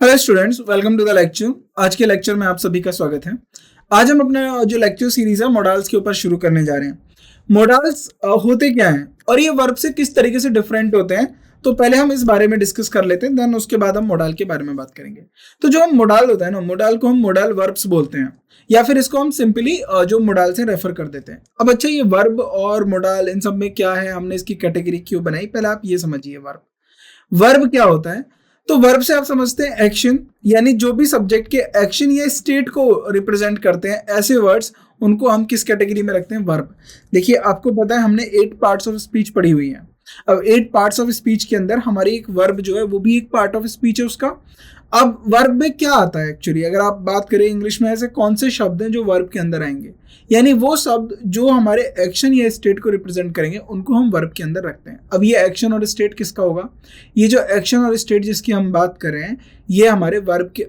Hello students, welcome to the lecture. आज के lecture में आप सभी का स्वागत है। आज हम अपना जो लेक्चर सीरीज है मॉडल्स के ऊपर शुरू करने जा रहे हैं। मॉडल्स होते क्या हैं और ये वर्ब से किस तरीके से डिफरेंट होते हैं, तो पहले हम इस बारे में डिस्कस कर लेते हैं, देन उसके बाद हम मॉडल के बारे में बात करेंगे। तो जो हम मॉडल होता है ना, मॉडल को हम मॉडल वर्ब्स बोलते हैं या फिर इसको हम सिंपली जो मॉडल से रेफर कर देते हैं। अब अच्छा, ये वर्ब और मॉडल इन सब में क्या है, हमने इसकी कैटेगरी क्यों बनाई, पहले आप ये समझिए। वर्ब क्या होता है? तो वर्ब से आप समझते हैं एक्शन, यानी जो भी सब्जेक्ट के एक्शन या स्टेट को रिप्रेजेंट करते हैं, ऐसे वर्ड्स उनको हम किस कैटेगरी में रखते हैं? वर्ब। देखिए, आपको पता है हमने 8 पार्ट्स ऑफ स्पीच पढ़ी हुई है। अब 8 पार्ट्स ऑफ स्पीच के अंदर हमारी एक वर्ब जो है वो भी एक पार्ट ऑफ स्पीच है उसका। अब वर्ब में क्या आता है एक्चुअली, अगर आप बात करें इंग्लिश में, ऐसे कौन से शब्द हैं जो वर्ब के अंदर आएंगे, यानी वो शब्द जो हमारे एक्शन या स्टेट को रिप्रेजेंट करेंगे उनको हम वर्ब के अंदर रखते हैं। अब ये एक्शन और स्टेट किसका होगा? ये जो एक्शन और स्टेट जिसकी हम बात कर रहे हैं, ये हमारे वर्ब के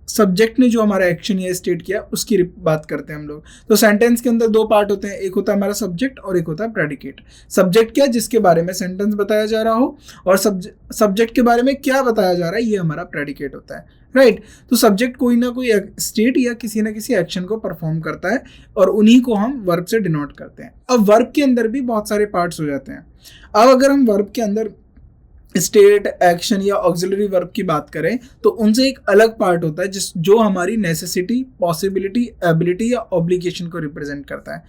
सब्जेक्ट ने जो हमारा एक्शन या स्टेट किया उसकी बात करते हैं हम लोग। तो सेंटेंस के अंदर 2 पार्ट होते हैं, एक होता है हमारा सब्जेक्ट और एक होता है प्रेडिकेट। सब्जेक्ट क्या, जिसके बारे में सेंटेंस बताया जा रहा हो, और सब्जेक्ट के बारे में क्या बताया जा रहा है, ये हमारा प्रेडिकेट होता है, राइट। तो सब्जेक्ट कोई ना कोई स्टेट या किसी ना किसी एक्शन को परफॉर्म करता है और उन्हीं को हम वर्ब से डिनोट करते हैं। अब वर्ब के अंदर भी बहुत सारे पार्ट्स हो जाते हैं। अब अगर हम वर्ब के अंदर स्टेट, एक्शन या ऑक्सिलरी वर्ब की बात करें तो उनसे एक अलग पार्ट होता है जो हमारी नेसेसिटी, पॉसिबिलिटी, एबिलिटी या ऑब्लिगेशन को रिप्रेजेंट करता है।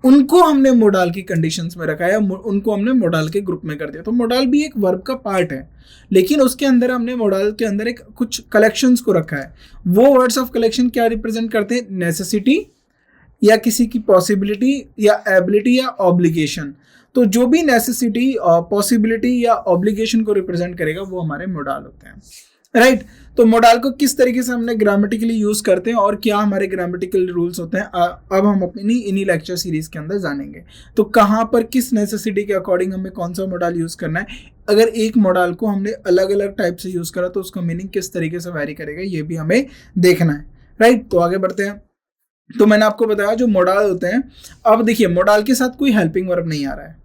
उनको हमने मोडाल की कंडीशंस में रखा है, उनको हमने मोडाल के ग्रुप में कर दिया। तो मोडाल भी एक वर्ब का पार्ट है, लेकिन उसके अंदर हमने मोडाल के अंदर एक कुछ कलेक्शंस को रखा है। वो वर्ड्स ऑफ कलेक्शन क्या रिप्रेजेंट करते हैं? नेसेसिटी या किसी की पॉसिबिलिटी या एबिलिटी या ऑब्लिगेशन। तो जो भी नेसेसिटी, पॉसिबिलिटी या ऑब्लिगेशन को रिप्रेजेंट करेगा वो हमारे मोडाल होते हैं, राइट। तो मोडाल को किस तरीके से हमने ग्रामेटिकली यूज करते हैं और क्या हमारे ग्रामेटिकल रूल्स होते हैं, अब हम अपनी इन्हीं लेक्चर सीरीज के अंदर जानेंगे। तो कहाँ पर किस नेसेसिटी के अकॉर्डिंग हमें कौन सा मोडाल यूज करना है, अगर एक मोडाल को हमने अलग अलग टाइप से यूज करा तो उसका मीनिंग किस तरीके से वैरी करेगा, ये भी हमें देखना है, राइट। तो आगे बढ़ते हैं। तो मैंने आपको बताया जो मोडाल होते हैं। अब देखिए, मोडाल के साथ कोई हेल्पिंग वर्ब नहीं आ रहा है,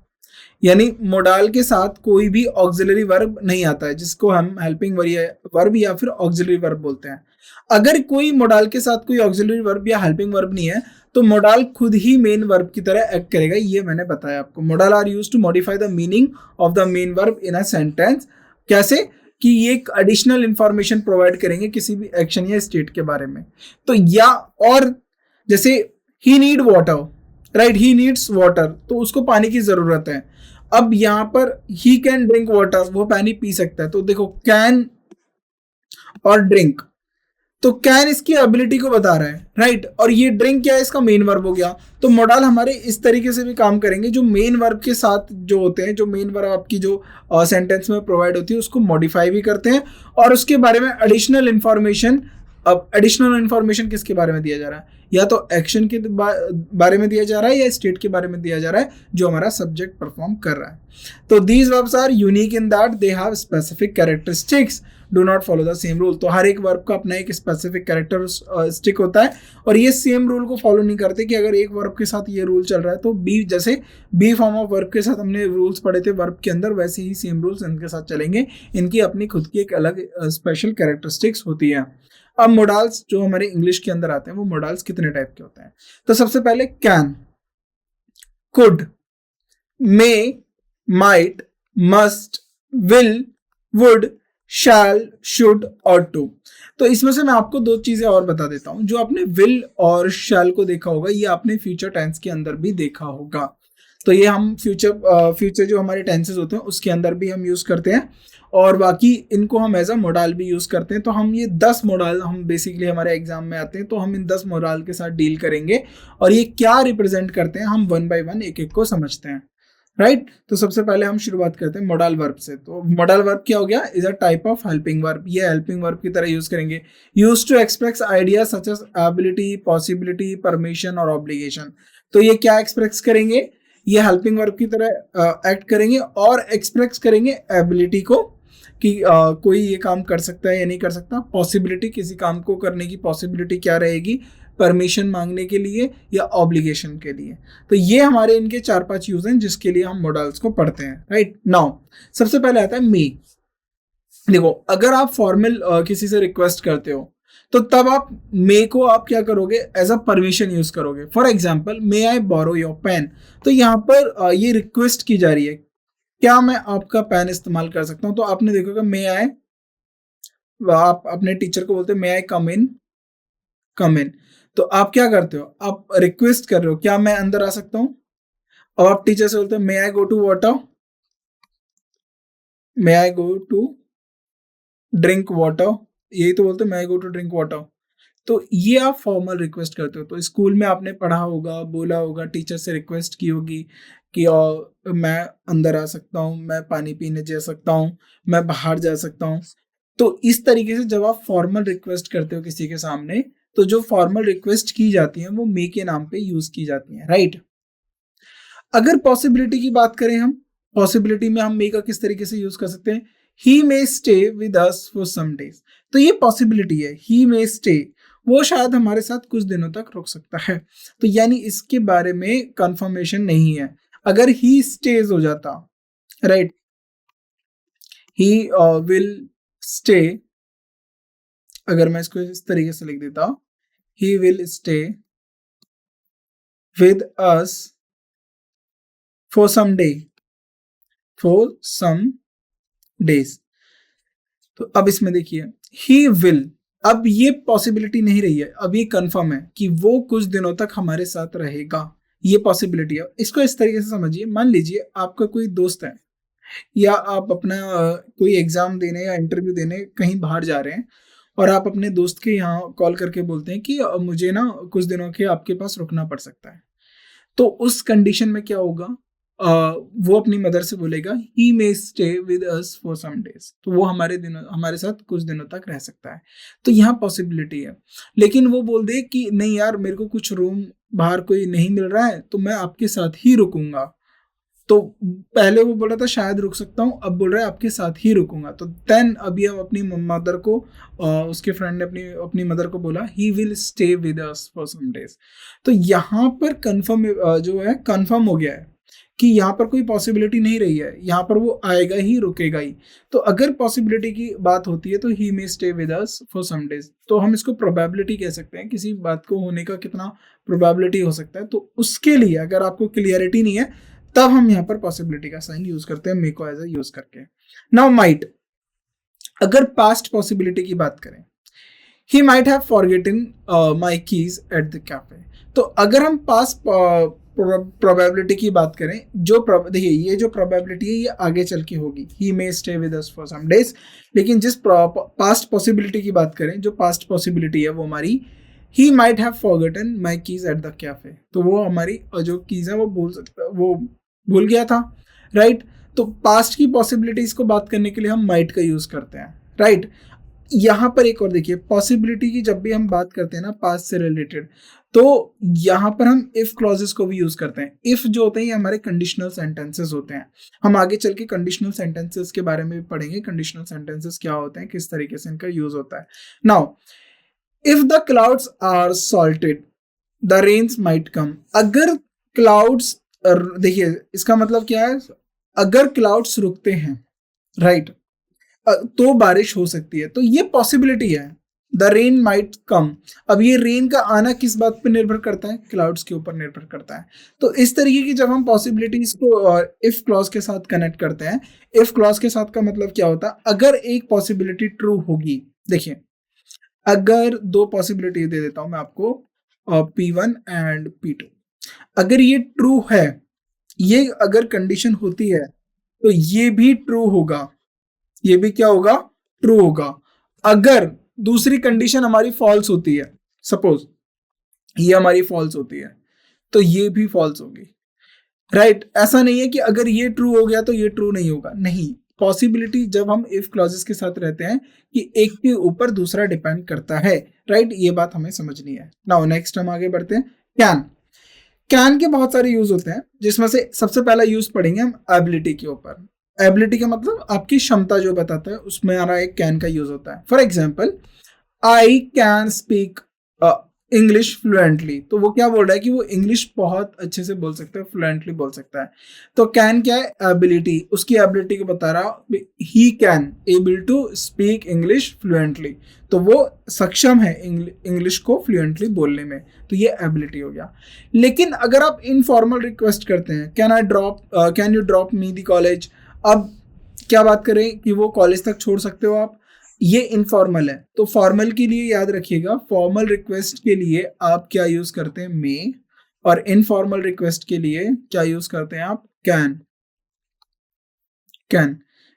यानी मोडाल के साथ कोई भी ऑक्सिलरी वर्ब नहीं आता है, जिसको हम हेल्पिंग वर्ब या फिर ऑक्सिलरी वर्ब बोलते हैं। अगर कोई मोडाल के साथ कोई ऑक्सिलरी वर्ब या हेल्पिंग वर्ब नहीं है तो मोडाल खुद ही मेन वर्ब की तरह एक्ट करेगा। ये मैंने बताया आपको। Modal are used to modify the meaning of the main verb in a sentence. कैसे? कि ये एक एडिशनल इंफॉर्मेशन प्रोवाइड करेंगे किसी भी एक्शन या स्टेट के बारे में। तो या और जैसे he need water, right, he needs water, तो उसको पानी की जरूरत है। अब यहां पर ही कैन ड्रिंक वाटर, वो पानी पी सकता है। तो देखो, कैन और ड्रिंक, तो कैन इसकी एबिलिटी को बता रहा है, राइट, और ये ड्रिंक क्या है, इसका मेन वर्ब हो गया। तो मोडाल हमारे इस तरीके से भी काम करेंगे, जो मेन वर्ब के साथ जो होते हैं, जो मेन वर्ब आपकी जो सेंटेंस में प्रोवाइड होती है उसको मॉडिफाई भी करते हैं और उसके बारे में एडिशनल इंफॉर्मेशन। अब एडिशनल इंफॉर्मेशन किसके बारे में दिया जा रहा है? या तो एक्शन के बारे में दिया जा रहा है या स्टेट के बारे में दिया जा रहा है जो हमारा सब्जेक्ट परफॉर्म कर रहा है। तो these verbs are unique in that they have specific characteristics, do not follow the same rule. तो हर एक वर्ब का अपना एक स्पेसिफिक कैरेक्टरिस्टिक होता है और ये सेम रूल को फॉलो नहीं करते कि अगर एक वर्ब के साथ ये रूल चल रहा है तो बी, जैसे बी फॉर्म ऑफ वर्ब के साथ हमने रूल्स पढ़े थे वर्ब के अंदर, वैसे ही सेम रूल्स इनके साथ चलेंगे। इनकी अपनी खुद की एक अलग स्पेशल कैरेक्टरिस्टिक्स होती है। अब मोडाल्स जो हमारे इंग्लिश के अंदर आते हैं वो मोडाल्स कितने टाइप के होते हैं? तो सबसे पहले can, could, may, might, must, will, would, shall, should और टू। तो इसमें से मैं आपको 2 चीजें और बता देता हूं। जो आपने विल और शैल को देखा होगा, ये आपने फ्यूचर टेंस के अंदर भी देखा होगा। तो ये हम फ्यूचर जो हमारे टेंसेस होते हैं उसके अंदर भी हम यूज करते हैं और बाकी इनको हम एज अ मोडाल भी यूज करते हैं। तो हम ये 10 मोडाल हम बेसिकली हमारे एग्जाम में आते हैं, तो हम इन 10 मोडाल के साथ डील करेंगे और ये क्या रिप्रेजेंट करते हैं हम 1 बाय 1 एक एक को समझते हैं, राइट। तो सबसे पहले हम शुरुआत करते हैं मोडाल वर्ब से। तो मोडाल वर्ब क्या हो गया? Is a type of helping verb. ये हेल्पिंग वर्ब की तरह यूज करेंगे। Use to express idea such as ability, possibility, permission और ऑब्लिगेशन। तो ये क्या एक्सप्रेस करेंगे? ये हेल्पिंग वर्ब की तरह एक्ट करेंगे और एक्सप्रेस करेंगे एबिलिटी को कि कोई ये काम कर सकता है या नहीं कर सकता, पॉसिबिलिटी, किसी काम को करने की पॉसिबिलिटी क्या रहेगी, परमिशन मांगने के लिए या ऑब्लिगेशन के लिए। तो ये हमारे इनके 4-5 यूज हैं जिसके लिए हम मॉडल्स को पढ़ते हैं, राइट। नाउ सबसे पहले आता है मे। देखो, अगर आप फॉर्मल किसी से रिक्वेस्ट करते हो तो तब आप मे को आप क्या करोगे, एज अ परमिशन यूज करोगे। For example, may I borrow your pen. तो यहाँ पर ये रिक्वेस्ट की जा रही है, क्या मैं आपका पेन इस्तेमाल कर सकता हूँ। तो आपने देखोगे मे आई, आप अपने टीचर को बोलते हो मे आई कम इन, कम इन। तो आप क्या करते हो, आप रिक्वेस्ट कर रहे हो, क्या मैं अंदर आ सकता हूँ। अब आप टीचर से बोलते हो may I go to water, may I go to drink water, यही तो बोलते हो, may I go to drink water. तो ये आप फॉर्मल रिक्वेस्ट करते हो। तो स्कूल में आपने पढ़ा होगा, बोला होगा, टीचर से रिक्वेस्ट की होगी कि मैं अंदर आ सकता हूँ, मैं पानी पीने जा सकता हूँ, मैं बाहर जा सकता हूँ। तो इस तरीके से जब आप फॉर्मल रिक्वेस्ट करते हो किसी के सामने, तो जो फॉर्मल रिक्वेस्ट की जाती है वो मे के नाम पे यूज की जाती है, राइट। अगर पॉसिबिलिटी की बात करें हम, पॉसिबिलिटी में हम मे का किस तरीके से यूज कर सकते हैं, he may stay with us for some days. तो ये पॉसिबिलिटी है, ही मे स्टे, वो शायद हमारे साथ कुछ दिनों तक रुक सकता है। तो यानी इसके बारे में कंफर्मेशन नहीं है। अगर ही स्टेज हो जाता, राइट, ही विल स्टे, अगर मैं इसको इस तरीके से लिख देता, he will stay with us for some day, for some days. तो अब इसमें देखिए, ही विल, अब ये पॉसिबिलिटी नहीं रही है, अब ये कंफर्म है कि वो कुछ दिनों तक हमारे साथ रहेगा। ये पॉसिबिलिटी है। इसको इस तरीके से समझिए, मान लीजिए आपका कोई दोस्त है, या आप अपना कोई एग्जाम देने या इंटरव्यू देने कहीं बाहर जा रहे हैं, और आप अपने दोस्त के यहाँ कॉल करके बोलते हैं कि मुझे ना कुछ दिनों के आपके पास रुकना पड़ सकता है। तो उस कंडीशन में क्या होगा, वो अपनी मदर से बोलेगा he may stay with us for some days. तो वो हमारे साथ कुछ दिनों तक रह सकता है। तो यहाँ पॉसिबिलिटी है। लेकिन वो बोल दे कि नहीं यार, मेरे को कुछ रूम बाहर कोई नहीं मिल रहा है, तो मैं आपके साथ ही रुकूंगा। तो पहले वो बोल रहा था शायद रुक सकता हूँ, अब बोल रहा है आपके साथ ही रुकूंगा। तो देन अभी हम अपनी मदर को, उसके फ्रेंड ने अपनी अपनी मदर को बोला he will stay with us for some days. तो यहाँ पर कंफर्म जो है, कंफर्म हो गया है कि यहाँ पर कोई पॉसिबिलिटी नहीं रही है, यहाँ पर वो आएगा ही, रुकेगा ही। तो अगर पॉसिबिलिटी की बात होती है तो he may stay with us for some days. तो हम इसको प्रोबेबिलिटी कह सकते हैं, किसी बात को होने का कितना प्रोबेबिलिटी हो सकता है। तो उसके लिए अगर आपको क्लियरिटी नहीं है, तब हम यहाँ पर पॉसिबिलिटी का साइन यूज करते हैं, मे को एज ए यूज करके। नाउ माइट, अगर पास्ट पॉसिबिलिटी की बात करें, he might have forgotten my keys at the cafe. तो अगर हम पास्ट प्रोबेबिलिटी की बात करें, जो देखिए ये जो प्रोबेबिलिटी है ये आगे चल के होगी, he may stay with us for some days. लेकिन जिस पास्ट पॉसिबिलिटी की बात करें, जो पास्ट पॉसिबिलिटी है वो हमारी he might have forgotten my keys at the cafe. तो वो हमारी जो कीज है वो वो भूल गया था, राइट। तो पास्ट की पॉसिबिलिटीज को बात करने के लिए हम माइट का यूज करते हैं, राइट। यहाँ पर एक और देखिए, पॉसिबिलिटी की जब भी हम बात करते हैं ना पास्ट से रिलेटेड, तो यहाँ पर हम इफ क्लॉजेस को भी यूज करते हैं। इफ जो होते हैं ये हमारे कंडीशनल सेंटेंसेस होते हैं। हम आगे चल के कंडीशनल सेंटेंसेस के बारे में भी पढ़ेंगे, कंडीशनल सेंटेंसेस क्या होते हैं, किस तरीके से इनका यूज होता है। Now if the clouds are salted the rains might come. अगर क्लाउड्स, देखिए इसका मतलब क्या है, अगर क्लाउड्स रुकते हैं, राइट, तो बारिश हो सकती है। तो ये पॉसिबिलिटी है, द रेन माइट कम। अब ये रेन का आना किस बात पर निर्भर करता है, क्लाउड्स के ऊपर निर्भर करता है। तो इस तरीके की जब हम पॉसिबिलिटीज को इफ क्लॉज के साथ कनेक्ट करते हैं, इफ क्लॉज के साथ का मतलब क्या होता है, अगर एक पॉसिबिलिटी ट्रू होगी, देखिए अगर दो पॉसिबिलिटी दे देता हूं मैं आपको, P1 एंड P2, अगर ये ट्रू है, ये अगर कंडीशन होती है, तो ये भी ट्रू होगा, ये भी क्या होगा, ट्रू होगा। अगर दूसरी कंडीशन हमारी फॉल्स होती है, सपोज ये हमारी फॉल्स होती है, तो ये भी फॉल्स होगी, राइट। ऐसा नहीं है कि अगर ये ट्रू हो गया तो ये ट्रू नहीं होगा, नहीं। पॉसिबिलिटी जब हम इफ क्लॉजेस के साथ रहते हैं कि एक के ऊपर दूसरा डिपेंड करता है, राइट। ये बात हमें समझनी है। नाउ नेक्स्ट हम आगे बढ़ते हैं। कैन, कैन के बहुत सारे यूज होते हैं, जिसमें से सबसे पहला यूज पढ़ेंगे हम एबिलिटी के ऊपर। एबिलिटी का मतलब आपकी क्षमता जो बताता है, उसमें हमारा एक कैन का यूज होता है। For example, I can speak English fluently. तो वो क्या बोल रहा है कि वो इंग्लिश बहुत अच्छे से बोल सकता है, फ्लुएंटली बोल सकता है। तो कैन क्या है, एबिलिटी, उसकी एबिलिटी को बता रहा, he can able to speak English fluently. तो वो सक्षम है इंग्लिश को फ्लुएंटली बोलने में, तो ये एबिलिटी हो गया। लेकिन अगर आप इनफॉर्मल रिक्वेस्ट करते हैं, can you drop me the college, अब क्या बात करें कि वो कॉलेज तक छोड़ सकते हो आप, ये इनफॉर्मल है। तो फॉर्मल के लिए याद रखिएगा, फॉर्मल रिक्वेस्ट के लिए आप क्या यूज करते हैं, मे, और इनफॉर्मल रिक्वेस्ट के लिए क्या यूज करते हैं आप, कैन।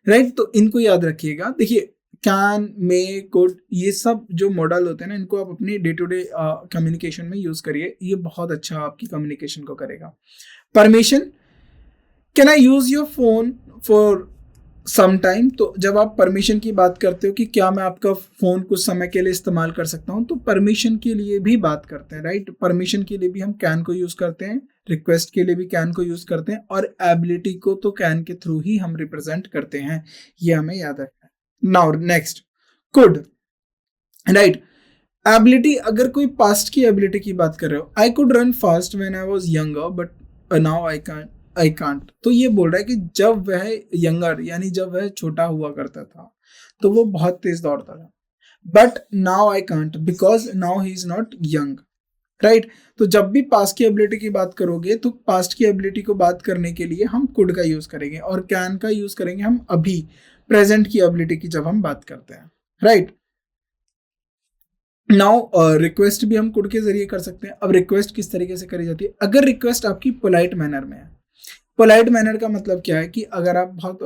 राइट, तो इनको याद रखिएगा। देखिए कैन, मे, कुड, ये सब जो मॉडल होते हैं ना, इनको आप अपनी डे टू डे कम्युनिकेशन में यूज करिए, ये बहुत अच्छा आपकी कम्युनिकेशन को करेगा। Permission, can I use your phone for some time, तो जब आप परमिशन की बात करते हो कि क्या मैं आपका फोन कुछ समय के लिए इस्तेमाल कर सकता हूं, तो परमिशन के लिए भी बात करते हैं, राइट। परमिशन के लिए भी हम कैन को यूज करते हैं, रिक्वेस्ट के लिए भी कैन को यूज करते हैं, और एबिलिटी को तो कैन के थ्रू ही हम रिप्रेजेंट करते हैं, ये हमें याद रखना है। Now next, could, right. Ability, अगर कोई पास्ट की एबिलिटी की बात कर रहे हो, I could run fast when I was younger but now I can't, तो ये बोल रहा है कि जब वह यंगर यानी जब वह छोटा हुआ करता था तो वो बहुत तेज दौड़ता था, but now I can't because now he is not young, right. तो जब भी पास्ट की एबिलिटी की बात करोगे तो पास्ट की एबिलिटी को बात करने के लिए हम कुड का यूज करेंगे, और कैन का यूज करेंगे हम अभी प्रेजेंट की एबिलिटी की जब हम बात करते हैं, राइट। नाउ रिक्वेस्ट भी हम कुड के जरिए कर सकते हैं। अब रिक्वेस्ट किस तरीके से करी जाती है, अगर रिक्वेस्ट आपकी पोलाइट मैनर में है। पोलाइट मैनर का मतलब क्या है कि अगर आप बहुत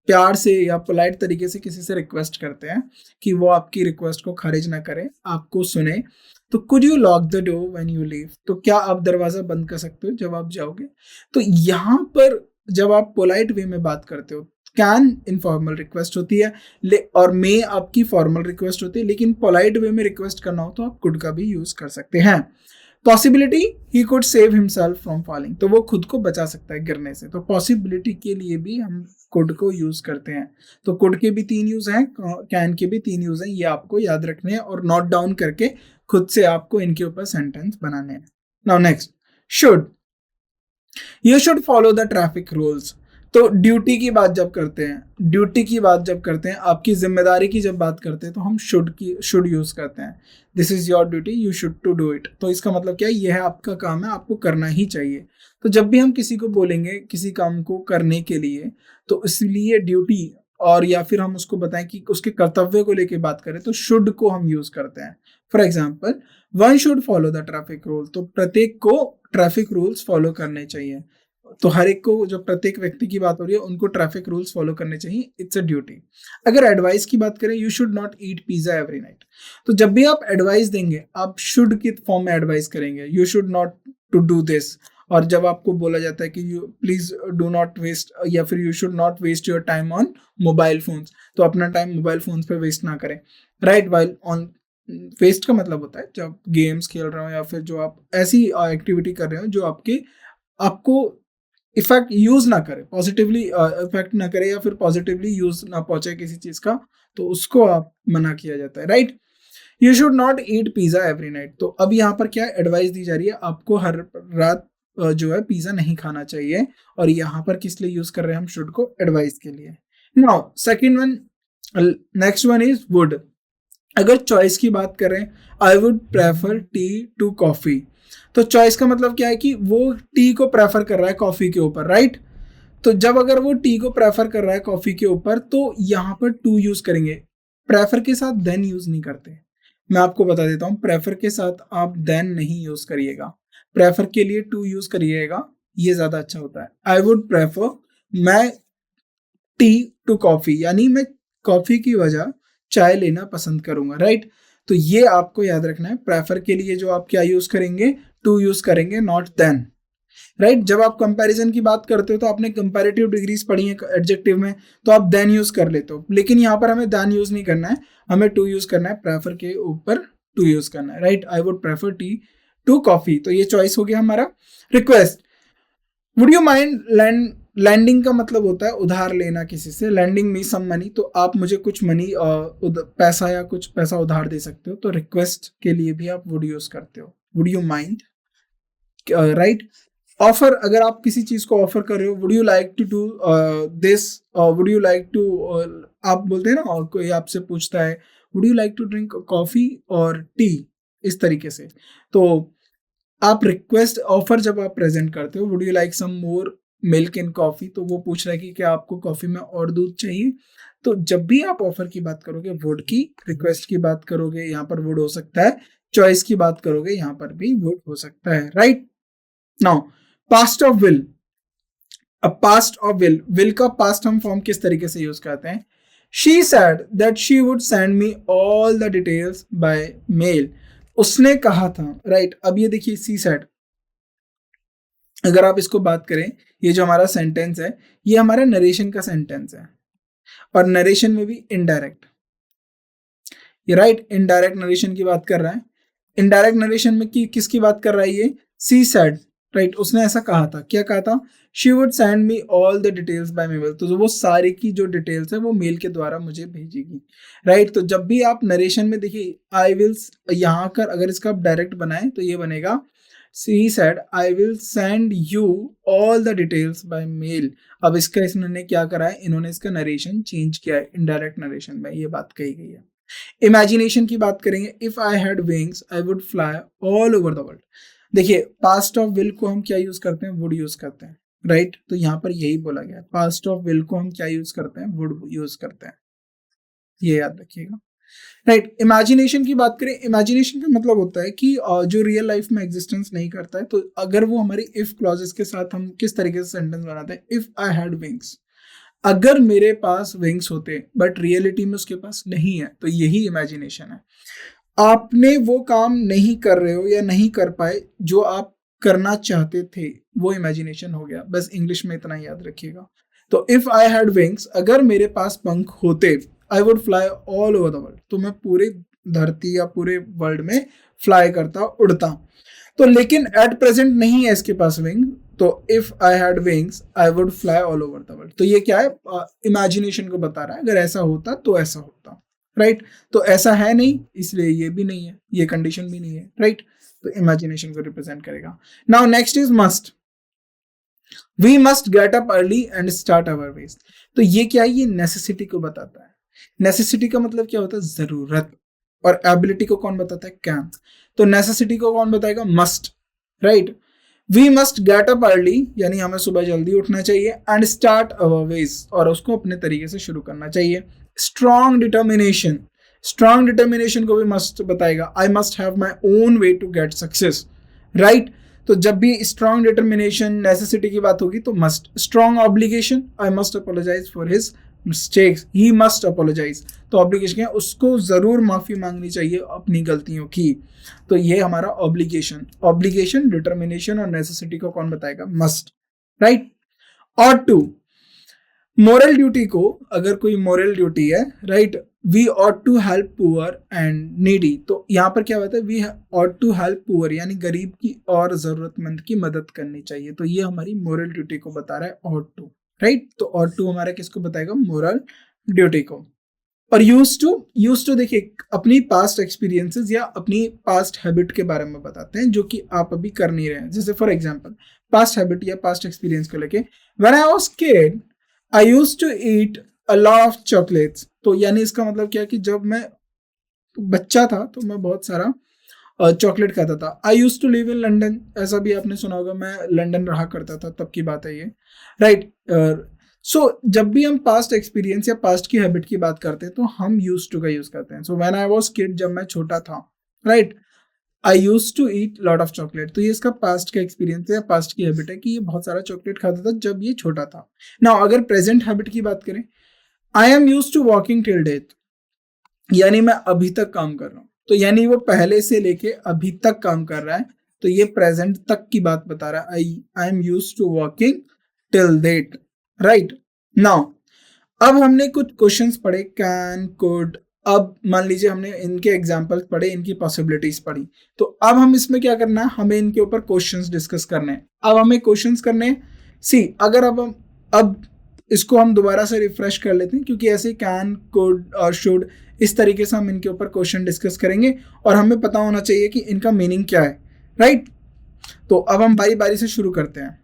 प्यार से या पोलाइट तरीके से किसी से रिक्वेस्ट करते हैं कि वो आपकी रिक्वेस्ट को खारिज ना करे, आपको सुने, तो could you lock the door when you leave, तो क्या आप दरवाजा बंद कर सकते हो जब आप जाओगे। तो यहाँ पर जब आप पोलाइट वे में बात करते हो, कैन इनफॉर्मल रिक्वेस्ट होती है, और मे आपकी फॉर्मल रिक्वेस्ट होती है, लेकिन पोलाइट वे में रिक्वेस्ट करना हो तो आप कुड का भी यूज कर सकते हैं। Possibility, he could save himself from falling, तो वो खुद को बचा सकता है गिरने से, तो पॉसिबिलिटी के लिए भी हम कुड को यूज करते हैं। तो कुड के भी 3 यूज हैं, कैन के भी 3 यूज हैं, ये आपको याद रखने हैं और नोट डाउन करके खुद से आपको इनके ऊपर सेंटेंस बनाने हैं। Now next, should, you should follow the traffic rules. तो ड्यूटी की बात जब करते हैं, आपकी जिम्मेदारी की जब बात करते हैं, तो हम शुड यूज करते हैं। This is your duty, you should to do it, तो इसका मतलब क्या है, यह है आपका काम है, आपको करना ही चाहिए। तो जब भी हम किसी को बोलेंगे किसी काम को करने के लिए, तो इसलिए ड्यूटी और या फिर हम उसको बताएं कि उसके कर्तव्य को लेके बात करें, तो शुड को हम यूज करते हैं। For example, one should follow the traffic rule, तो प्रत्येक को ट्रैफिक रूल्स फॉलो करने चाहिए। तो हर एक को, जो प्रत्येक व्यक्ति की बात हो रही है, उनको ट्रैफिक रूल्स फॉलो करने चाहिए, इट्स अ ड्यूटी। अगर एडवाइस की बात करें, you should not eat pizza every night, तो जब भी आप एडवाइस देंगे, आप शुड की फॉर्म में एडवाइस करेंगे, you should not to do this. और जब आपको बोला जाता है कि you please do not waste, या फिर you should not waste your time on mobile phones, तो अपना टाइम मोबाइल फोन्स पे वेस्ट ना करें, राइट। वाइल ऑन, वेस्ट का मतलब होता है जब गेम्स खेल रहे हो या फिर जो आप ऐसी एक्टिविटी कर रहे हो जो आपको इफेक्ट यूज ना करे, पॉजिटिवली इफेक्ट ना करे, या फिर पॉजिटिवली यूज ना पहुंचे किसी चीज का, तो उसको आप मना किया जाता है, right. You should not eat pizza every night, तो अब यहाँ पर क्या एडवाइस दी जा रही है, आपको हर रात जो है पिज्जा नहीं खाना चाहिए, और यहाँ पर किस लिए यूज कर रहे हैं हम शुड को, एडवाइस के लिए। Now second one, next one is would. अगर चॉइस की बात करें, I would prefer tea to coffee, तो चॉइस का मतलब क्या है कि वो टी को प्रेफर कर रहा है कॉफी के ऊपर, राइट। तो जब अगर वो टी को प्रेफर कर रहा है कॉफी के ऊपर, तो यहाँ पर टू यूज करेंगे, प्रेफर के साथ देन यूज नहीं करते। मैं आपको बता देता हूँ, प्रेफर के साथ आप देन नहीं यूज करिएगा, प्रेफर के लिए टू यूज करिएगा, ये ज्यादा अच्छा होता है। आई वुड प्रेफर, मैं टी टू कॉफी, यानी मैं कॉफी की वजह चाय लेना पसंद करूंगा, राइट। तो ये आपको याद रखना है, प्रेफर के लिए जो आप क्या यूज करेंगे, टू यूज करेंगे, नॉट देन, राइट। जब आप कंपैरिजन की बात करते हो तो आपने कंपैरेटिव डिग्रीज पढ़ी है एडजेक्टिव में, तो आप देन यूज कर लेते हो, लेकिन यहाँ पर हमें देन यूज नहीं करना है, हमें टू यूज करना है, प्रेफर के ऊपर टू यूज करना है, right. I would prefer tea to coffee, तो ये चॉइस हो गया हमारा। Request, would you mind lend landing का मतलब होता है उधार लेना किसी से, लैंडिंग मी सम मनी, तो आप मुझे कुछ मनी पैसा या कुछ पैसा उधार दे सकते हो, तो रिक्वेस्ट के लिए भी आप वुड यूज करते हो, would you mind, right. Offer, अगर आप किसी चीज को ऑफर कर रहे हो, would you like to do this, would you like to, आप बोलते हैं ना, और कोई आपसे पूछता है would you like to drink coffee और टी, इस तरीके से, तो आप रिक्वेस्ट ऑफर जब आप प्रेजेंट करते हो, would you like some more milk in coffee, तो वो पूछ रहा है कि क्या आपको कॉफी में और दूध चाहिए। तो जब भी आप ऑफर की बात करोगे वुड की, रिक्वेस्ट की बात करोगे यहाँ पर वुड हो सकता है, चॉइस की बात करोगे यहाँ पर भी वुड हो सकता है, right. Now past of will, अब पास्ट ऑफ विल का पास्ट हम फॉर्म किस तरीके से यूज करते हैं, she said that she would send me all the details by mail, उसने कहा था, राइट। अब ये देखिए सी सैड, अगर आप इसको बात करें, ये जो हमारा सेंटेंस है ये हमारा नरेशन का सेंटेंस है, और नरेशन में भी इनडायरेक्ट, ये राइट, इनडायरेक्ट नरेशन की बात कर रहा है। इनडायरेक्ट नरेशन में किसकी बात कर रहा है ये, सी सैड, राइट। उसने ऐसा कहा था, क्या कहा था, she would send me all the details by mail, तो वो सारी की जो डिटेल्स है वो मेल के द्वारा मुझे भेजेगी, राइट। तो जब भी आप नरेशन में देखिए आई विल, यहाँ कर अगर इसका आप डायरेक्ट बनाए तो ये बनेगा she said I will send you all the details by mail. अब इसका इन्होंने क्या करा है, इन्होंने इसका नरेशन चेंज किया है, इनडायरेक्ट नरेशन में ये बात कही गई है। इमेजिनेशन की बात करेंगे, if I had wings I would fly all over the world. देखिए पास्ट ऑफ विल को हम क्या यूज करते हैं, वुड यूज करते हैं, राइट। तो यहाँ पर यही बोला गया है, पास्ट ऑफ विल को हम क्या यूज करते हैं, वुड यूज करते हैं, ये याद रखिएगा, राइट। इमेजिनेशन की बात करें, इमेजिनेशन का मतलब होता है कि जो रियल लाइफ में एग्जिस्टेंस नहीं करता है, तो अगर वो हमारी इफ क्लॉजेस के साथ हम किस तरीके से सेंटेंस बनाते हैं, इफ आई हैड विंग्स, अगर मेरे पास विंग्स होते बट रियलिटी में उसके पास नहीं है, तो यही इमेजिनेशन है। आपने वो काम नहीं कर रहे हो या नहीं कर पाए जो आप करना चाहते थे, वो इमेजिनेशन हो गया, बस इंग्लिश में इतना याद रखिएगा। तो इफ आई हैड विंग्स, अगर मेरे पास पंख होते, I would fly all over the world, तो मैं पूरी धरती या पूरे वर्ल्ड में फ्लाई करता, उड़ता। तो लेकिन एट प्रेजेंट नहीं है इसके पास विंग, तो if I had wings I would fly all over the world, तो ये क्या है, इमेजिनेशन को बता रहा है, अगर ऐसा होता तो ऐसा होता, राइट। तो ऐसा है नहीं, इसलिए ये भी नहीं है, ये कंडीशन भी नहीं है, राइट। तो इमेजिनेशन को रिप्रेजेंट करेगा। Now next is must, we must get up early and start our waste, तो ये क्या है, ये नेसेसिटी को बताता है। नेसेसिटी का मतलब क्या होता है, जरूरत, और एबिलिटी को कौन बताता है, कैन। तो नेसेसिटी को कौन बताएगा, must, right. We must get up early, यानी हमें सुबह जल्दी उठना चाहिए, एंड स्टार्ट अवर वेज, और उसको अपने तरीके से शुरू करना चाहिए। स्ट्रॉन्ग डिटर्मिनेशन, स्ट्रॉन्ग डिटर्मिनेशन को भी मस्ट बताएगा, I must have my own way to get success, right. तो जब भी स्ट्रॉन्ग डिटर्मिनेशन नेसेसिटी की बात होगी तो must. Strong obligation, I must apologize for his mistakes, he must apologize, तो ऑब्लिगेशन है उसको जरूर माफी मांगनी चाहिए अपनी गलतियों की, तो ये हमारा ऑब्लिगेशन। ऑब्लिगेशन, डिटर्मिनेशन और नेसेसिटी को कौन बताएगा, मस्ट, राइट। और टू, मोरल ड्यूटी को, अगर कोई मोरल ड्यूटी है, right, we ought to help poor and needy, तो यहाँ पर क्या होता है, we ought to help poor, यानी गरीब की और जरूरतमंद की मदद करनी चाहिए, तो ये हमारी मोरल ड्यूटी को बता रहा है, ऑट टू, राइट। तो ऑट टू हमारा किसको बताएगा, मोरल ड्यूटी को। और यूज टू देखिए अपनी पास्ट एक्सपीरियंसेस या अपनी पास्ट हैबिट के बारे में बताते हैं जो कि आप अभी कर नहीं रहे हैं। जैसे फॉर एग्जांपल पास्ट हैबिट या पास्ट एक्सपीरियंस को लेके, when I was kid I used to eat a lot of chocolates, तो यानी इसका मतलब क्या है कि जब मैं बच्चा था तो मैं बहुत सारा चॉकलेट खाता था। I use to live in London, ऐसा भी आपने सुना होगा, मैं लंदन रहा करता था, तब की बात है ये, राइट। सो जब भी हम पास्ट एक्सपीरियंस या पास्ट की हैबिट की बात करते हैं तो हम यूज टू का यूज करते हैं। So when I was kid, जब मैं छोटा था, right, I use to eat lot of chocolate, तो ये इसका पास्ट का एक्सपीरियंस है या पास्ट की हैबिट है कि ये बहुत सारा चॉकलेट खाता था जब ये छोटा था। नाउ अगर प्रेजेंट हैबिट की बात करें, I am use to walking till death, यानी मैं अभी तक काम कर रहा हूँ, तो यानी वो पहले से लेके अभी तक काम कर रहा है, तो ये प्रेजेंट तक की बात बता रहा है, I am use to walking till date, right. Now अब हमने कुछ क्वेश्चंस पढ़े, कैन, कुड, अब मान लीजिए हमने इनके एग्जांपल्स पढ़े, इनकी पॉसिबिलिटीज पढ़ी, तो अब हम इसमें क्या करना है, हमें इनके ऊपर क्वेश्चंस डिस्कस करने हैं। अब हमें क्वेश्चंस करने हैं, सी अगर अब अब इसको हम दोबारा से रिफ्रेश कर लेते हैं, क्योंकि ऐसे कैन, कुड और शुड इस तरीके से हम इनके ऊपर क्वेश्चन डिस्कस करेंगे और हमें पता होना चाहिए कि इनका मीनिंग क्या है, राइट। तो अब हम बारी बारी से शुरू करते हैं।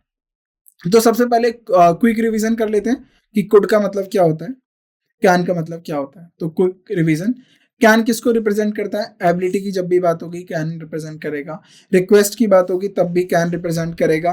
तो सबसे पहले क्विक रिवीजन कर लेते हैं कि कुड का मतलब क्या होता है, कैन का मतलब क्या होता है। तो क्विक रिवीजन, कैन किसको रिप्रेजेंट करता है, एबिलिटी की जब भी बात होगी कैन रिप्रेजेंट करेगा, रिक्वेस्ट की बात होगी तब भी कैन रिप्रेजेंट करेगा,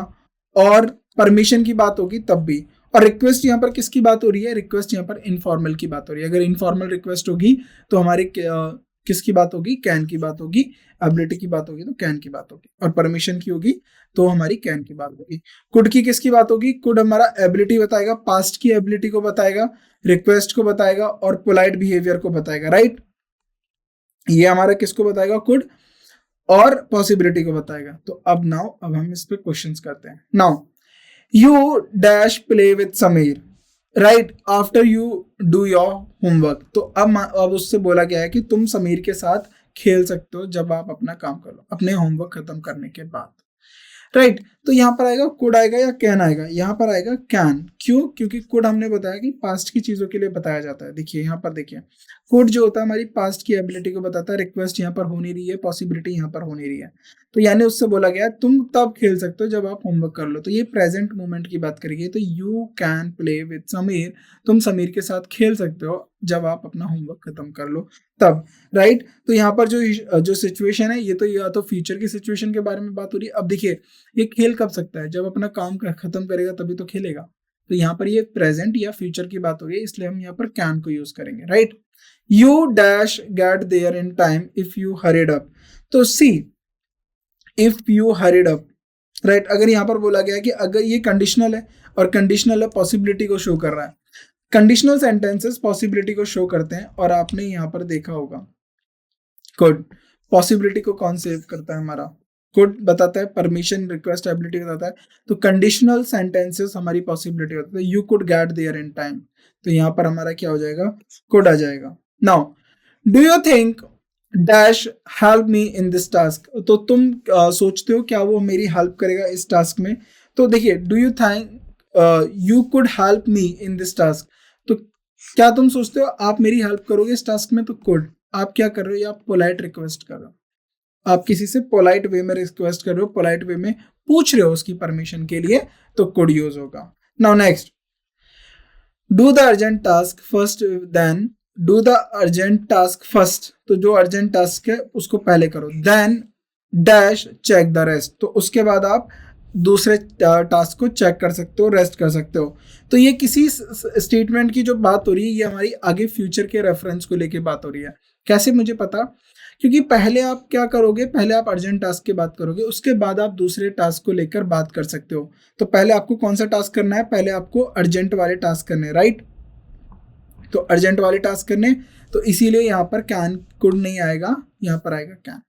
और परमिशन की बात होगी तब भी। और रिक्वेस्ट यहाँ पर किसकी बात हो रही है, रिक्वेस्ट यहाँ पर इनफॉर्मल की बात हो रही है। अगर इनफॉर्मल रिक्वेस्ट होगी तो हमारी किसकी बात होगी, कैन की बात होगी। एबिलिटी की बात होगी तो कैन की बात होगी, और परमिशन की होगी तो हमारी कैन की बात होगी। कुड की किसकी बात होगी, कुड हमारा एबिलिटी बताएगा, पास्ट की एबिलिटी को बताएगा, रिक्वेस्ट को बताएगा और पोलाइट बिहेवियर को बताएगा, राइट। ये हमारा किसको बताएगा, कुड, और पॉसिबिलिटी को बताएगा। तो अब हम इस पे क्वेश्चंस करते हैं। Now you dash play with Sameer, right, after you do your homework. तो अब उससे बोला गया है कि तुम समीर के साथ खेल सकते हो जब आप अपना काम कर लो, अपने होमवर्क खत्म करने के बाद, राइट। तो यहाँ पर आएगा कुड आएगा या कैन आएगा, यहाँ पर आएगा कैन। क्यों, क्योंकि कुड हमने बताया कि पास्ट की चीजों के लिए बताया जाता है। देखिए यहाँ पर, देखिए कुड जो होता है हमारी पास्ट की एबिलिटी को बताता है, रिक्वेस्ट यहाँ पर हो नहीं रही है, पॉसिबिलिटी यहाँ पर हो नहीं रही है, तो यानी उससे बोला गया तुम तब खेल सकते हो जब आप होमवर्क कर लो। तो ये प्रेजेंट मोमेंट की बात करेगी, तो you can play with Sameer, तुम समीर के साथ खेल सकते हो जब आप अपना होमवर्क खत्म कर लो तब, राइट। तो यहाँ पर जो सिचुएशन है, ये तो या तो फ्यूचर की सिचुएशन के बारे में बात हो रही है। अब देखिए ये खेल कब सकता है, जब अपना काम खत्म करेगा तभी तो खेलेगा। तो यहाँ पर ये प्रेजेंट या फ्यूचर की बात हो रही है, इसलिए हम यहाँ पर कैन को यूज करेंगे, right. You dash get there in time if you hurried up. तो see, if you hurried up, right, अगर यहाँ पर बोला गया कि अगर ये कंडीशनल है, और कंडीशनल है पॉसिबिलिटी को शो कर रहा है, कंडीशनल सेंटेंसेस पॉसिबिलिटी को शो करते हैं, और आपने यहाँ पर देखा होगा कुड पॉसिबिलिटी को कौन सेव करता है, हमारा कुड बताता है, परमिशन, रिक्वेस्ट, एबिलिटी बताता है। तो कंडीशनल सेंटेंसेस हमारी पॉसिबिलिटी होता है। You could get there in time, तो यहाँ पर हमारा क्या हो जाएगा, कुड आ जाएगा। Now do you think dash help me in this task. तो तुम सोचते हो क्या वो मेरी हेल्प करेगा इस टास्क में। तो देखिए do you think you could help me in this task, तो क्या तुम सोचते हो आप मेरी हेल्प करोगे इस टास्क में, तो कुड। आप क्या कर रहे हो, आप पोलाइट रिक्वेस्ट कर रहे हो, आप किसी से पोलाइट वे में रिक्वेस्ट कर रहे हो, पोलाइट वे में पूछ रहे हो उसकी परमिशन के लिए, तो कुड यूज होगा। Now next, do the urgent task first, then do the urgent task first, तो जो अर्जेंट टास्क है उसको पहले करो, then dash check the rest, तो उसके बाद आप दूसरे टास्क को चेक कर सकते हो, रेस्ट कर सकते हो। तो ये किसी स्टेटमेंट की जो बात हो रही है, ये हमारी आगे फ्यूचर के रेफरेंस को लेके बात हो रही है। कैसे मुझे पता, क्योंकि पहले आप क्या करोगे, पहले आप अर्जेंट टास्क की बात करोगे, उसके बाद आप दूसरे टास्क को लेकर बात कर सकते हो। तो पहले आपको कौन सा टास्क करना है, पहले आपको अर्जेंट वाले टास्क करने, राइट। तो अर्जेंट वाले टास्क करने, तो इसीलिए यहाँ पर कैन कुड नहीं आएगा, यहाँ पर आएगा can,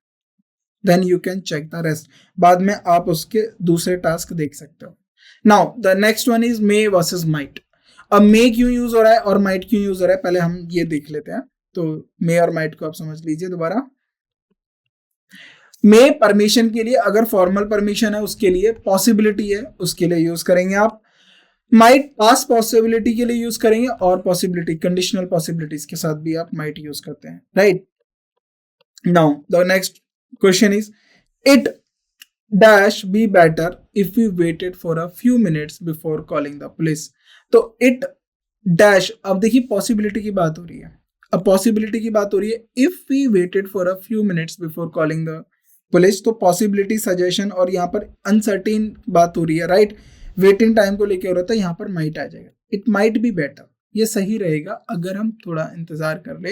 then you can check the rest, बाद में आप उसके दूसरे टास्क देख सकते हो। Now the next one is may versus might. अब मे क्यों यूज हो रहा है और माइट क्यों यूज हो रहा है, पहले हम ये देख लेते हैं। तो मे और माइट को आप समझ लीजिए दोबारा। मे परमिशन के लिए, अगर फॉर्मल परमिशन है उसके लिए, पॉसिबिलिटी है उसके लिए यूज करेंगे आप। माइट पास पॉसिबिलिटी के लिए यूज करेंगे, और पॉसिबिलिटी कंडीशनल पॉसिबिलिटीज के साथ भी आप माइट यूज करते हैं, right. Now the next question is, it dash be better if you weighted for a few minutes before calling the police. तो इट डैश, अब देखिए पॉसिबिलिटी की बात हो रही है, अब पॉसिबिलिटी की बात हो रही है, if we waited for a few minutes before calling the police, तो पॉसिबिलिटी, सजेशन, और यहाँ पर अनसर्टेन बात हो रही है, राइट। वेटिंग टाइम को लेके हो रहा था, यहाँ पर माइट आ जाएगा, इट माइट बी बेटर, ये सही रहेगा अगर हम थोड़ा इंतजार कर ले,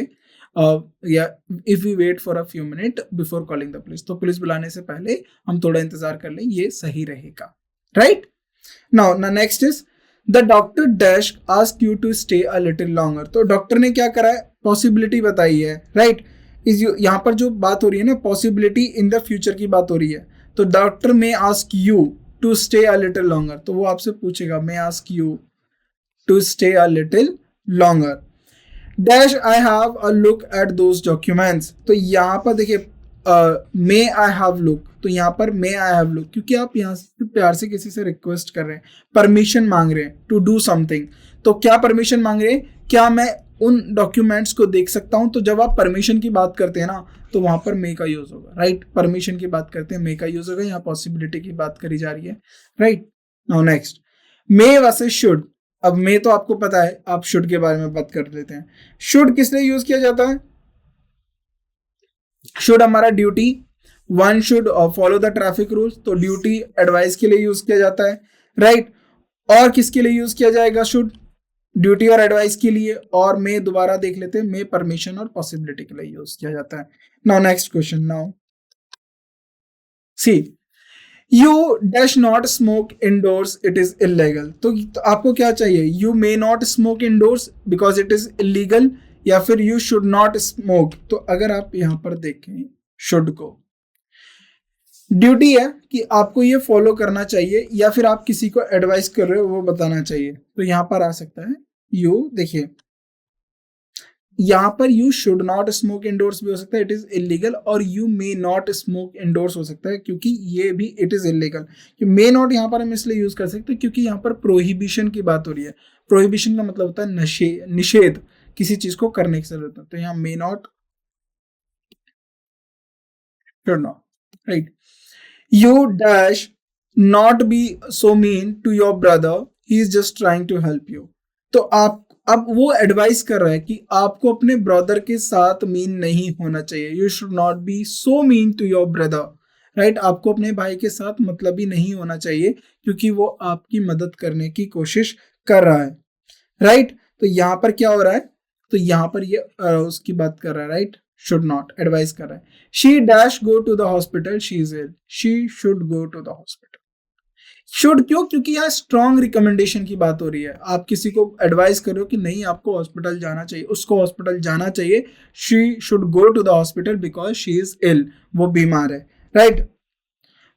या if we wait for a few minute before calling the police, तो पुलिस बुलाने से पहले हम थोड़ा इंतजार कर लें, ये सही रहेगा, right. Now next is, the doctor dash ask you to stay a little longer. तो डॉक्टर ने क्या करा है, पॉसिबिलिटी बताई है, राइट। यहाँ पर जो बात हो रही है ना, पॉसिबिलिटी इन द फ्यूचर की बात हो रही है, तो doctor may ask you to stay a little longer, तो वो आपसे पूछेगा may ask you to stay a little longer, dash I have a look at those documents. तो यहाँ पर देखिए मे आई हैव लुक, तो यहाँ पर मे आई हैव लुक, क्योंकि आप यहाँ से प्यार से किसी से रिक्वेस्ट कर रहे हैं, परमिशन मांग रहे हैं टू डू समथिंग। तो क्या परमिशन मांग रहे हैं, क्या मैं उन डॉक्यूमेंट्स को देख सकता हूं? तो जब आप परमिशन की बात करते हैं ना, तो वहां पर मे का यूज होगा, राइट। परमिशन की बात करते हैं, मे का यूज होगा। यहाँ पॉसिबिलिटी की बात करी जा रही है, right. Now next, may versus should. अब मे तो आपको पता है, आप शुड के बारे में बात कर लेते हैं। शुड किस लिए यूज किया जाता है? शुड हमारा duty, one should follow the traffic rules, तो ड्यूटी एडवाइस के लिए यूज किया जाता है, राइट। और किसके लिए यूज किया जाएगा शुड? ड्यूटी और एडवाइस के लिए। और मे दोबारा देख लेते हैं, मे परमिशन और पॉसिबिलिटी के लिए यूज किया जाता है। Now next question, now see, you dash not smoke indoors, it is illegal. तो आपको क्या चाहिए? You may not smoke indoors because it is illegal, या फिर यू शुड नॉट स्मोक। तो अगर आप यहां पर देखें शुड को, ड्यूटी है कि आपको ये फॉलो करना चाहिए, या फिर आप किसी को एडवाइस कर रहे हो वो बताना चाहिए। तो यहां पर आ सकता है यू, देखिए यहां पर you should not smoke indoors भी हो सकता है, इट इज इलीगल, और you may not smoke indoors हो सकता है, क्योंकि ये भी it is illegal. May not यहां पर हम इसलिए यूज कर सकते हैं क्योंकि यहाँ पर प्रोहिबिशन की बात हो रही है। प्रोहिबिशन का मतलब होता है निषेध, किसी चीज को करने की जरूरत है। तो यहाँ may not, should not, right. You dash not be so mean to your brother, he is just trying to help you. तो आप, अब वो एडवाइस कर रहा है कि आपको अपने ब्रदर के साथ मीन नहीं होना चाहिए। You should not be so mean to your brother, right. आपको अपने भाई के साथ मतलब ही नहीं होना चाहिए, क्योंकि वो आपकी मदद करने की कोशिश कर रहा है, राइट। तो यहाँ पर क्या हो रहा है? तो यहाँ पर ये उसकी बात कर रहा है, राइट। शुड नॉट एडवाइस कर रहा है। She dash go to the hospital, she is ill, she should go to the hospital. Should क्यों? क्योंकि यहाँ स्ट्रॉन्ग रिकमेंडेशन की बात हो रही है। आप किसी को एडवाइस कर रहे हो कि नहीं आपको हॉस्पिटल जाना चाहिए, उसको हॉस्पिटल जाना चाहिए। She should go to the hospital because she is ill, वो बीमार है, राइट।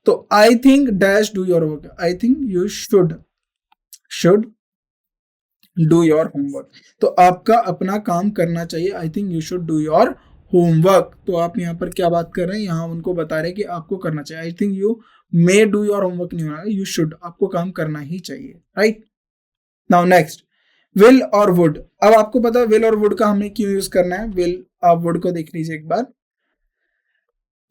तो I think dash do your work, I think you should do your homework. तो आपका अपना काम करना चाहिए, I think you should do your homework. तो आप यहाँ पर क्या बात कर रहे हैं? यहाँ उनको बता रहे हैं कि आपको करना चाहिए। I think you may do your homework नहीं होना, यू शुड, आपको काम करना ही चाहिए, राइट। नाउ नेक्स्ट, विल और वुड। अब आपको पता है विल और वुड का हमें क्यों यूज करना है। विल, आप वुड को देख लीजिए एक बार।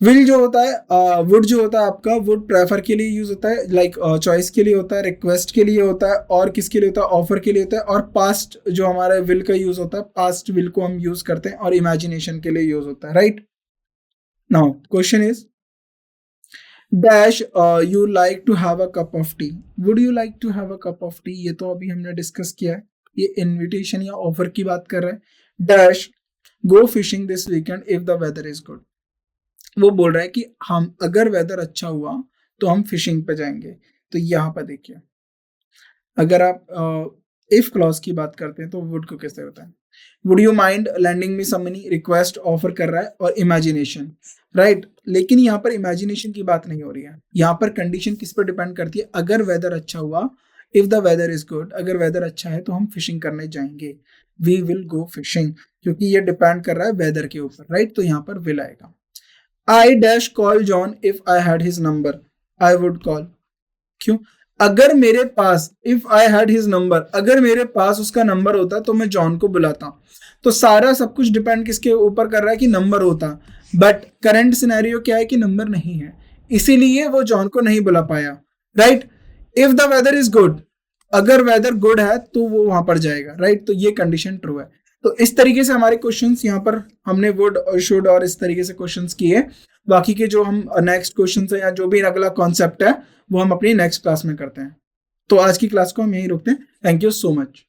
विल जो होता है, वुड जो होता है आपका, वुड प्रेफर के लिए यूज होता है, लाइक चॉइस के लिए होता है, रिक्वेस्ट के लिए होता है, और किसके लिए होता है? ऑफर के लिए होता है। और पास्ट जो हमारा विल का यूज होता है, पास्ट विल को हम यूज करते हैं, और इमेजिनेशन के लिए यूज होता है, right. Now question is dash you like to have a cup of tea, would you like to have a cup of tea. ये तो अभी हमने डिस्कस किया है, ये इन्विटेशन या ऑफर की बात कर रहा है। Dash go fishing this weekend if the weather is good, वो बोल रहा है कि हम अगर वेदर अच्छा हुआ तो हम फिशिंग पे जाएंगे। तो यहाँ पर देखिए, अगर आप इफ क्लॉज की बात करते हैं तो वुड को कैसे होता है? Would you mind lending me some money, request offer कर रहा है, और इमेजिनेशन, राइट। लेकिन यहाँ पर इमेजिनेशन की बात नहीं हो रही है, यहाँ पर कंडीशन किस पर डिपेंड करती है? अगर वेदर अच्छा हुआ, if the weather is good, अगर वेदर अच्छा है तो हम फिशिंग करने जाएंगे, वी विल गो फिशिंग, क्योंकि ये डिपेंड कर रहा है वेदर के ऊपर, राइट। तो यहाँ पर विल आएगा। I dash call John if I had his number, I would call, क्यों? अगर मेरे पास, if I had his number, अगर मेरे पास उसका नंबर होता तो मैं जॉन को बुलाता। तो सारा सब कुछ डिपेंड किसके ऊपर कर रहा है? कि नंबर होता, बट करंट सिनेरियो क्या है? कि नंबर नहीं है, इसीलिए वो जॉन को नहीं बुला पाया, right. If the weather is good, अगर वेदर गुड है तो वो वहां पर जाएगा, राइट। तो ये कंडीशन ट्रू है। तो इस तरीके से हमारे क्वेश्चंस यहाँ पर हमने वुड और शुड और इस तरीके से क्वेश्चंस किए। बाकी के जो हम नेक्स्ट क्वेश्चंस है या जो भी अगला कॉन्सेप्ट है वो हम अपनी नेक्स्ट क्लास में करते हैं। तो आज की क्लास को हम यहीं रोकते हैं। Thank you so much.